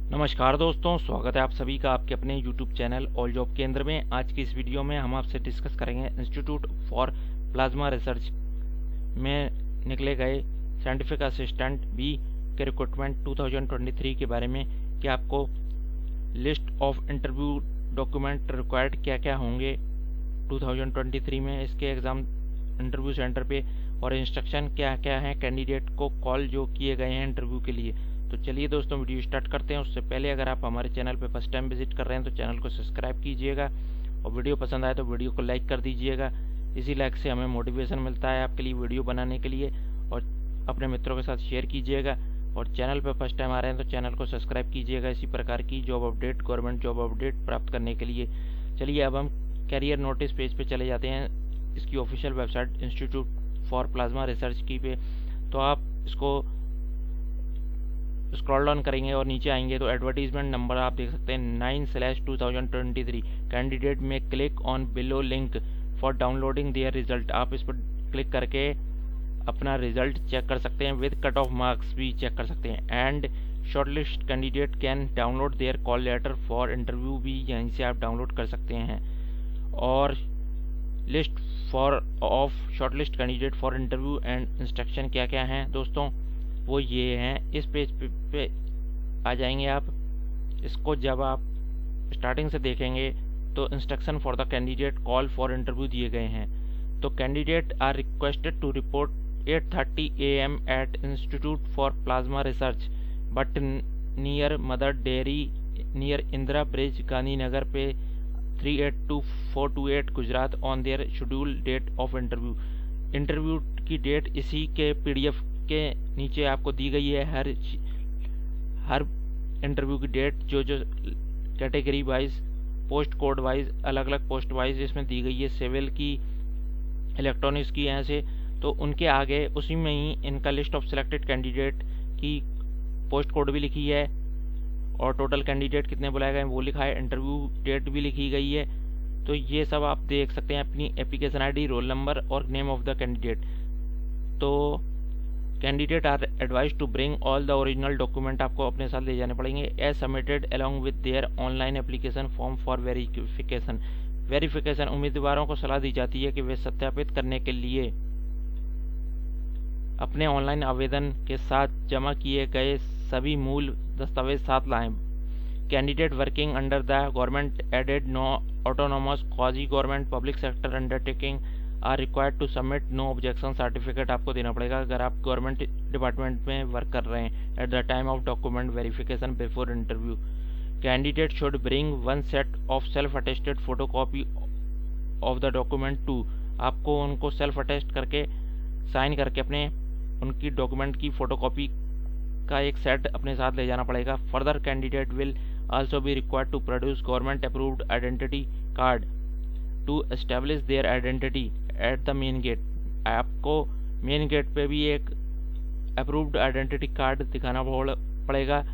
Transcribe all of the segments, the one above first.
नमस्कार दोस्तों, स्वागत है आप सभी का आपके अपने YouTube चैनल ऑल जॉब केंद्र में। आज की इस वीडियो में हम आपसे डिस्कस करेंगे इंस्टीट्यूट फॉर प्लाज्मा रिसर्च में निकले गए साइंटिफिक असिस्टेंट बी के रिक्रूटमेंट 2023 के बारे में कि आपको list of interview document required क्या क्या होंगे 2023 में इसके एग्ज़ाम इंटरव्यू सेंटर पे, और इंस्ट्रक्शन क्या क्या हैं कैंडिडेट को कॉल जो किए गए हैं इंटरव्यू के लिए। तो चलिए दोस्तों वीडियो स्टार्ट करते हैं। उससे पहले अगर आप हमारे चैनल पर फर्स्ट टाइम विजिट कर रहे हैं तो चैनल को सब्सक्राइब कीजिएगा, और वीडियो पसंद आए तो वीडियो को लाइक कर दीजिएगा। इसी लाइक से हमें मोटिवेशन मिलता है आपके लिए वीडियो बनाने के लिए, और अपने मित्रों के साथ शेयर कीजिएगा। और चैनल पर फर्स्ट टाइम आ रहे हैं तो चैनल को सब्सक्राइब कीजिएगा इसी प्रकार की job update, government job update प्राप्त करने के लिए। चलिए अब हम कैरियर नोटिस पेज पे चले जाते हैं, इसकी official website institute for plasma research की पे। तो आप इसको स्क्रॉल डाउन करेंगे और नीचे आएंगे तो एडवर्टीजमेंट नंबर आप देख सकते हैं 9/2023। कैंडिडेट में click on below link for downloading there result. आप इस पर क्लिक करके अपना रिजल्ट चेक कर सकते हैं, विद कट ऑफ मार्क्स भी चेक कर सकते हैं। And shortlist candidate can download their call letter for interview भी यहीं से आप डाउनलोड कर सकते हैं। और list for of shortlist candidate for interview and instruction क्या क्या हैं दोस्तों, वो ये हैं। इस पेज पे आ जाएंगे आप। इसको जब आप स्टार्टिंग से देखेंगे तो instruction for the candidate call for interview दिए गए हैं। तो candidate are requested to report 8:30 AM at institute for plasma research Bhat near Mother Dairy near Indira bridge Gandhinagar पे 382428 Gujarat on their schedule date of interview. Interview की डेट इसी के PDF के नीचे आपको दी गई है। हर इंटरव्यू की डेट जो category wise, post code wise, अलग अलग पोस्ट वाइज इसमें दी गई है, सिविल की, इलेक्ट्रॉनिक्स की, ऐसे। तो उनके आगे उसी में ही इनका लिस्ट ऑफ सिलेक्टेड कैंडिडेट की पोस्ट कोड भी लिखी है, और टोटल कैंडिडेट कितने बुलाए गए वो लिखा है, इंटरव्यू डेट भी लिखी गई है। तो ये सब आप देख सकते हैं, अपनी एप्लीकेशन ID, रोल नंबर और नेम ऑफ द कैंडिडेट। तो candidate are advise to bring all the original document, आपको अपने साथ ले जाने पड़ेंगे, as submitted along with their online application form for verification. उम्मीदवारों को सलाह दी जाती है कि वे सत्यापित करने के लिए अपने ऑनलाइन आवेदन के साथ जमा किए गए सभी मूल दस्तावेज साथ लाएं। Candidate working under the government aided no autonomous quasi government public sector undertaking are required to submit no objection certificate आपको देना पड़ेगा अगर आप गवर्नमेंट डिपार्टमेंट में वर्क कर रहे हैं at the time of document verification before interview. Candidate should bring 1 set of self attested photocopy of the document too. आपको उनको सेल्फ अटेस्ट करके साइन करके अपने उनकी डॉक्यूमेंट की फोटोकॉपी का एक सेट अपने साथ ले जाना पड़ेगा। Further candidate will also be required to produce government approved identity card to establish their identity at the main gate. आपको मेन गेट पे भी एक अप्रूव्ड आइडेंटिटी कार्ड दिखाना पड़ेगा,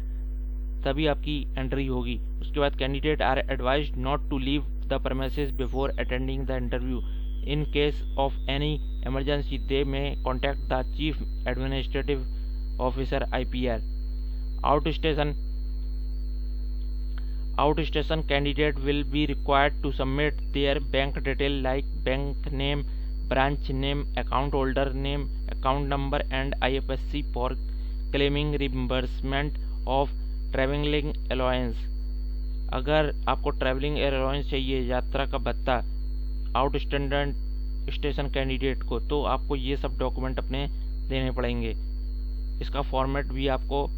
तभी आपकी एंट्री होगी। उसके बाद candidate are advised not to leave the premises before attending the interview. In case of any emergency they may contact the chief administrative officer IPR। outstation candidate will be required to submit their bank detail like bank name, branch name, account holder name, account number and IFSC for claiming reimbursement of traveling allowance। अगर आपको travelling allowance चाहिए, यात्रा का भत्ता, station candidate को, तो आपको ये सब डॉक्यूमेंट अपने देने पड़ेंगे। इसका फॉर्मेट भी आपको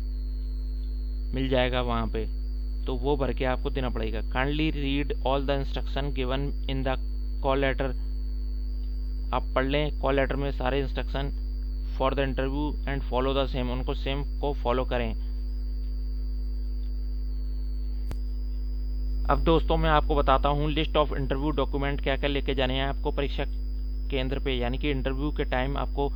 मिल जाएगा वहाँ पे, तो वो भर के आपको देना पड़ेगा। Kindly read all the instruction given in the call letter. आप पढ़ लें कॉल लेटर में सारे instruction for the interview and follow the same, उनको सेम को फॉलो करें। अब दोस्तों मैं आपको बताता हूँ लिस्ट ऑफ इंटरव्यू डॉक्यूमेंट क्या क्या लेके जाने हैं आपको परीक्षा केंद्र पे, यानी कि इंटरव्यू के टाइम आपको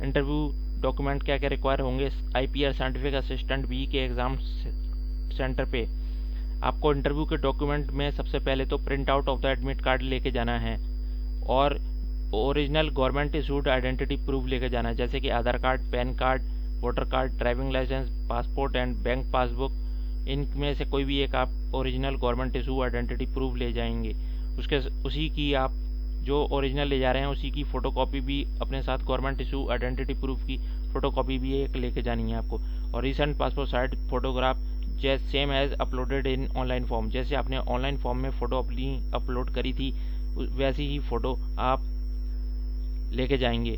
इंटरव्यू डॉक्यूमेंट क्या क्या रिक्वायर होंगे IPR साइंटिफिक असिस्टेंट बी के एग्ज़ाम सेंटर पे। आपको इंटरव्यू के डॉक्यूमेंट में सबसे पहले तो print out of the admit card लेके जाना है, और original government issued identity proof लेके जाना है, जैसे कि Aadhaar card, PAN card, voter card, driving licence, passport and bank passbook, इनमें से कोई भी एक आप original government issue identity proof ले जाएंगे। उसी की आप जो ओरिजिनल ले जा रहे हैं उसी की फ़ोटोकॉपी भी अपने साथ, गवर्नमेंट इशू आइडेंटिटी प्रूफ की फ़ोटोकॉपी भी एक लेके जानी है आपको। और recent passport size photograph same as uploaded in online form, जैसे आपने ऑनलाइन फॉर्म में फ़ोटो अपनी अपलोड करी थी वैसी ही फ़ोटो आप लेके जाएंगे।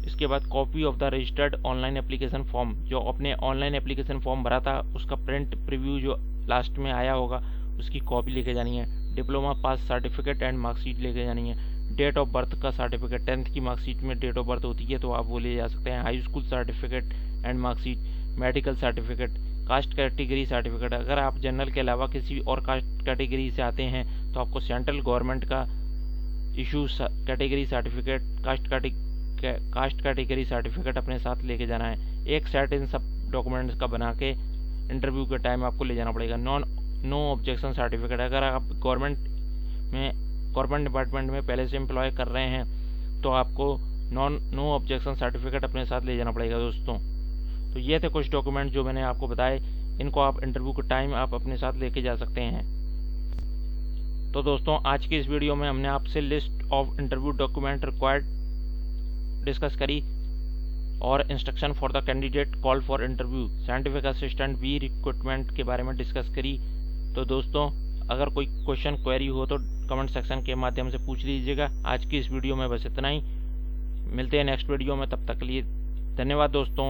इसके बाद copy of the registered online application form, जो अपने ऑनलाइन एप्लीकेशन फॉर्म भरा था उसका प्रिंट प्रीव्यू जो लास्ट में आया होगा उसकी कॉपी लेके जानी है। Diploma pass certificate and marksheet लेके जानी है। डेट ऑफ बर्थ का सर्टिफिकेट, 10th की मार्कशीट में डेट ऑफ बर्थ होती है तो आप वो ले जा सकते हैं। High school certificate and marksheet, medical certificate, caste category certificate. अगर आप जनरल के अलावा किसी और कास्ट कैटेगरी से आते हैं तो आपको सेंट्रल गवर्नमेंट का issue category certificate, caste category certificate अपने साथ लेके जाना है। एक सेट इन सब डॉक्यूमेंट्स का बना के इंटरव्यू के टाइम आपको ले जाना पड़ेगा। नो ऑब्जेक्शन सर्टिफिकेट, अगर आप गवर्नमेंट डिपार्टमेंट में पहले से एम्प्लॉय कर रहे हैं तो आपको नो ऑब्जेक्शन सर्टिफिकेट अपने साथ ले जाना पड़ेगा दोस्तों। तो ये थे कुछ डॉक्यूमेंट जो मैंने आपको बताए, इनको आप इंटरव्यू के टाइम आप अपने साथ लेके जा सकते हैं। तो दोस्तों आज की इस वीडियो में हमने आपसे list of interview document required discuss करी और instruction for the candidate call for interview, scientific assistant B recruitment के बारे में डिस्कस करी। तो दोस्तों अगर कोई क्वेश्चन क्वेरी हो तो कमेंट सेक्शन के माध्यम से पूछ लीजिएगा। आज की इस वीडियो में बस इतना ही, मिलते हैं नेक्स्ट वीडियो में, तब तक के लिए धन्यवाद दोस्तों।